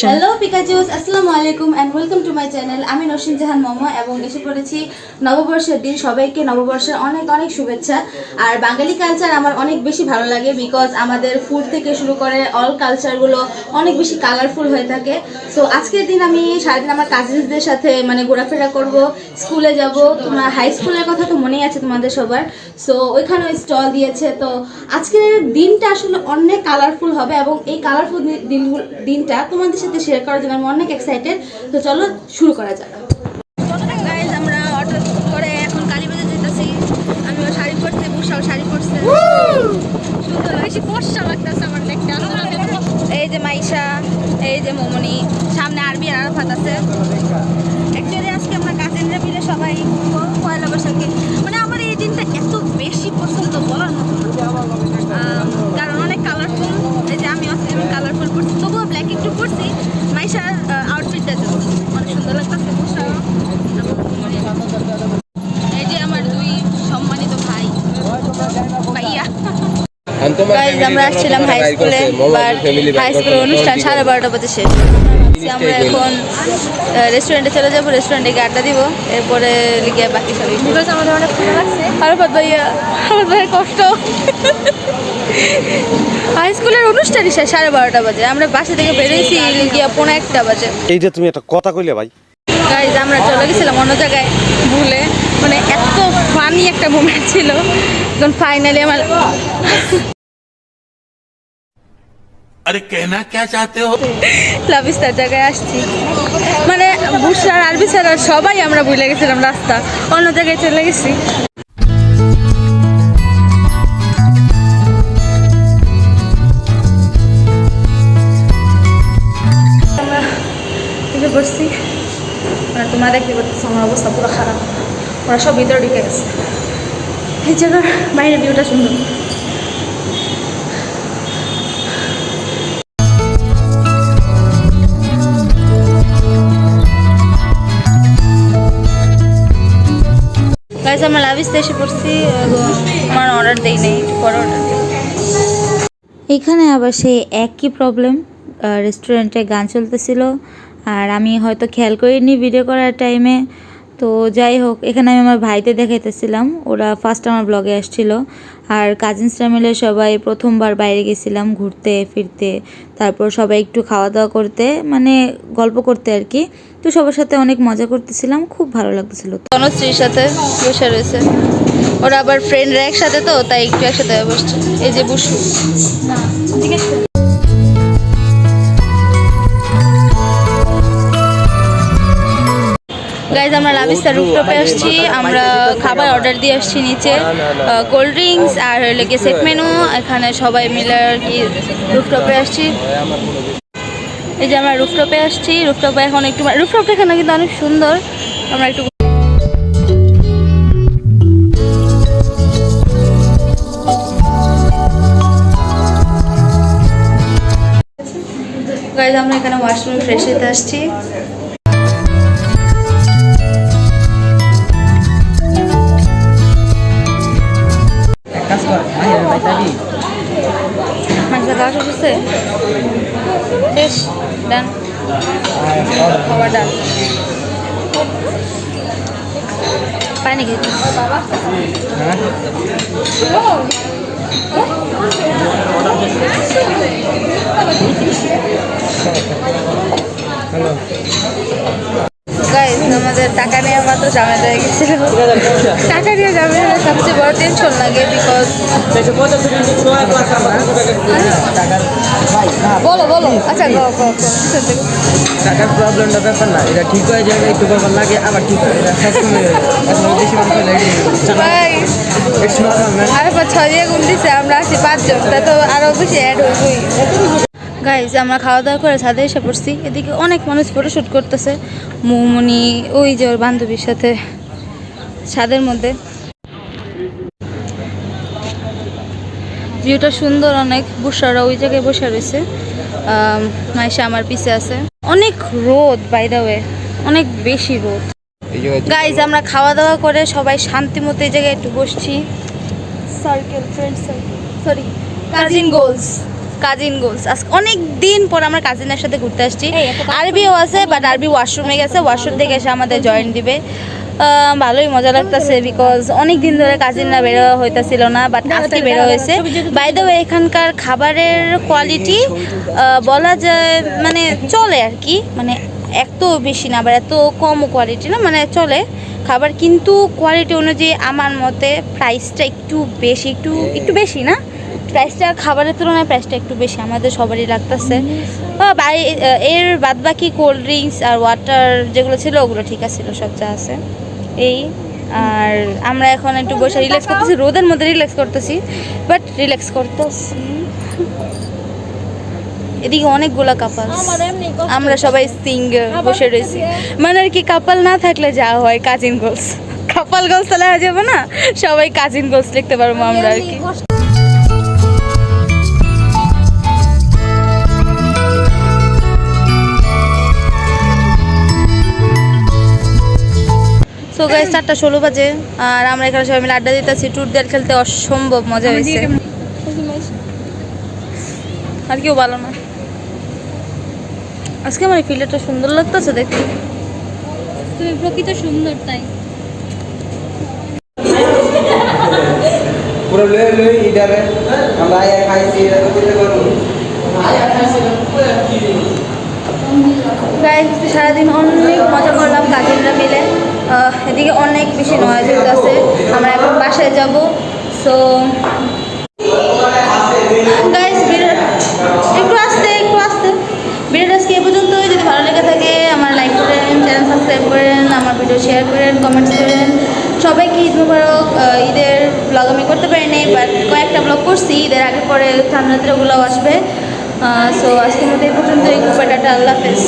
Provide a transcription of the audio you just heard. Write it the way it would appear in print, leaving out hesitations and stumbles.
Hello Pikachus, আসসালামু আলাইকুম and welcome to my channel. আমি নসিন জাহান মোমো এবং এসে পড়েছি নববর্ষের দিন। সবাইকে নববর্ষের অনেক অনেক শুভেচ্ছা। আর বাঙালি কালচার আমার অনেক বেশি ভালো লাগে, বিকজ আমাদের ফুড থেকে শুরু করে অল কালচারগুলো অনেক বেশি কালারফুল হয়ে থাকে। সো আজকের দিন আমি সারাদিন আমার কাজিনসদের সাথে ঘোরাফেরা করব, স্কুলে যাব। তোমার হাই স্কুলের কথা তো মনেই আছে তোমাদের সবার। সো ওইখানে স্টল দিয়েছে। তো আজকের দিনটা আসলে অনেক কালারফুল হবে এবং এই কালারফুল দিনটা তোমাদের সাথে শেয়ার করার জন্য আমি অনেক এক্সাইটেড। তো চলো শুরু করা যাক। গাইস, আমরা অটো করে এখন কালীবাজার যেতেছি। আমিও শাড়ি পরছি, বুশাও শাড়ি পরছে, সুন্দর বেশি ফর্সা লাগতেছে আমার দেখতে। এই যে মাইশা, এই যে মোমনি, সামনে আরবি আর আরাফাত আছে। অ্যাকচুয়ালি আজকে আমরা কাজিনরা মিলে সবাই ঘুরবো পয়লা বৈশাখে। আমার এই দিনটা এত বেশি পছন্দ বলার মতো না, কারণ অনেক কালারফুল। এই যে আমি আজকে কালারফুল পরছি, তবুও ব্ল্যাক একটু পরছি। মাইশার আউটফিটটা অনেক সুন্দর লাগতেছে। এই যে আমার দুই সম্মানিত ভাই ভাইয়া। আমরা আসছিলাম হাই স্কুলে, হাই স্কুলের অনুষ্ঠান 12:30 বাজে শেষ। আমরা এখন রেস্টুরেন্টে চলে যাবো, রেস্টুরেন্টে গিয়ে আড্ডা দিব, এরপরে লিখে বাকি সব। আমাদের অনেক ভালো লাগছে। আরাফাত ভাইয়া, আমার ভাইয়ের কষ্ট। হাই স্কুলের অনুষ্ঠানই শেষ 12:30 বাজে। আমরা বাসা থেকে বেরিয়েছি গিয়া 1:45 বাজে। এই যে তুমি একটা কথা কইলে ভাই। গাইজ, আমরা চলে গেছিলাম অন্য জায়গায় ভুলে। এত ফানি একটা মোমেন্ট ছিল যখন ফাইনালি আমার अरे कहना क्या चाहते हो? লাভিস্তার জায়গায় আসছি। বুশরার আরবি ছাড়া সবাই আমরা ভুলে গেছিলাম রাস্তা, অন্য জায়গায় চলে গেছি। আমরা ঢুকে পড়ছি। তোমরা দেখতে পাচ্ছ আমার অবস্থা পুরো খারাপ। ওরা সব ভিতরে ঢুকে গেছে। এই জায়গার বাইরের ভিউটা সুন্দর। গাইস, আমরা লাভিস্তে এসে পড়ছি এবং আমার অর্ডার দেই নেই, পরে অর্ডার দিই। এখানে আবার সেই একই প্রবলেম, রেস্টুরেন্টে গান চলতেছিল আর আমি হয়তো খেয়াল করিনি ভিডিও করার টাইমে। তো যাই হোক, এখানে আমি আমার ভাইতে দেখাইতেছিলাম, ওরা ফার্স্ট আমার ব্লগে আসছিল। আর কাজিনসরা মিলে সবাই প্রথমবার বাইরে গেছিলাম ঘুরতে ফিরতে, তারপর সবাই একটু খাওয়া দাওয়া করতে, গল্প করতে আর কি। তো সবার সাথে অনেক মজা করতেছিলাম, খুব ভালো লাগতেছিল। তনুশ্রীর সাথে বসে রয়েছে, ওরা আবার ফ্রেন্ডরা একসাথে, তো তাই একটু একসাথে বসছে। এই যে বুসু, ঠিক আছে। গাইজ, আমরা লাভিস্তার রুফটপে আসছি। আমরা খাবার অর্ডার দিয়ে আসছি নিচে, কোল্ড ড্রিঙ্কস আর লেগে সেট মেনু। এখানে সবাই মিলে আর কি রুফটপে আসছি। এই যে আমরা রুফটপে আসছি। রুফটপে এখন একটু রুফটপটা এখানে কিন্তু অনেক সুন্দর। আমরা একটু গাইজ, আমরা এখানে ওয়াশরুমে ফ্রেশ হতে আসছি। পানি খেতে গাইস, আমাদের টাকা নিয়ে মাত্র ঝামেলা হয়ে গেছিল। টাকা নিয়ে ঝামেলা সবচেয়ে বড় টেনশন লাগে, বিকজ বলো বলো। আচ্ছা, টাকার প্রবলেমটা ব্যাপার না, এটা ঠিক হয়ে যাবে, একটু ব্যাপার লাগে আবার ঠিক হয়, এটা সবসময় বেশি মানুষ আর 6 দিয়ে গুণ দিছে, আমরা আছি 5 জন, তা তো আরো বেশি অ্যাড হইবই। গাইজ, আমরা খাওয়া দাওয়া করে ছাদে এসে পড়ছি। এদিকে অনেক মানুষ ফটোশ্যুট করতেছে। মৌমনি ওই যে ওর বান্ধবীর সাথে ছাদের মধ্যে। ভিউটা সুন্দর অনেক। বুশারা ওই জায়গায় বসে রয়েছে, মাইশা আমার পিছে আছে। অনেক রোদ, বাই দ্য ওয়ে, অনেক বেশি রোদ। গাইজ, আমরা খাওয়া দাওয়া করে সবাই শান্তি মতো এই জায়গায় একটু বসছি। Circle, friend circle, sorry cousin goals, cousin goals আজকে অনেক দিন পর আমরা কাজিনের সাথে ঘুরতে আসছি। আরবিও আছে, বাট আরবি ওয়াশরুমে গেছে, ওয়াশরুম থেকে এসে আমাদের জয়েন দিবে। ভালোই মজা লাগতেছে বিকজ অনেক দিন ধরে কাজিনরা বেরো হইতেছিল না, বাট আজকে বেরো হয়েছে। বাই দ্য ওয়ে এখানকার খাবারের কোয়ালিটি বলা যায় মানে চলে আর কি, মানে এত বেশি না আবার এত কম কোয়ালিটি না, মানে চলে খাবার, কিন্তু কোয়ালিটি অনুযায়ী আমার মতে প্রাইসটা একটু বেশি, একটু বেশি না, প্রাইসটা খাবারের তুলনায় প্রাইসটা একটু বেশি আমাদের সবারই লাগতেছে। এর বাদ বাকি কোল্ড ড্রিঙ্কস আর ওয়াটার যেগুলো ছিল ওগুলো ঠিক আছে, সব যা আছে এই। আর আমরা এখন একটু বসে রিল্যাক্স করতেছি, রোদের মধ্যে রিল্যাক্স করতেছি, বাট রিল্যাক্স করতেছি। এদিকে অনেকগুলো কাপাল, আমরা সবাই সিঙ্গেল বসে রয়েছি, মানে আর কি কাপাল না থাকলে যা হয় কাজিন গোলস, কাপাল গোলস তাহলে হয়ে যাবে না, সবাই কাজিন গোলস লিখতে পারবো আমরা আর কি। সো গাইস 4:16 বাজে আর আমরা এখানে সবাই মিলে আড্ডা দিতেছি, ট্যুর দেয়ার খেলতে অসম্ভব মজা হয়েছে, আর কেউ ভালো না। আজকে আমার এই ফিল্ডটা সুন্দর লাগতেছে দেখতে, তুমি প্রকৃত সুন্দর তাই। পুরো লয়ে লয়ে ইদারে আমরা আয়া খাইছি এটা তো করতে পারবো গাইস সারাদিন অনেক মজা করলাম কাজিনরা মিলে। এদিকে অনেক বেশি নয়েজ হইতেছে, আমরা এখন বাসায় যাব। সো গাইস একটু আস্তে ভিডিওটা আজকে এই পর্যন্তই। যদি ভালো লেগে থাকে আমার লাইক করেন, চ্যানেল সাবস্ক্রাইব করেন, আমার ভিডিও শেয়ার করেন, কমেন্টস করেন। সবাইকে ঈদ মোবারক। ঈদের ব্লগ আমি করতে পারিনি, বাট কয়েকটা ব্লগ করছি ঈদের আগে পরে, সামনে ওগুলোও আসবে। সো আজকের মতো এই পর্যন্তই। টাটা, আল্লাহ হাফেজ।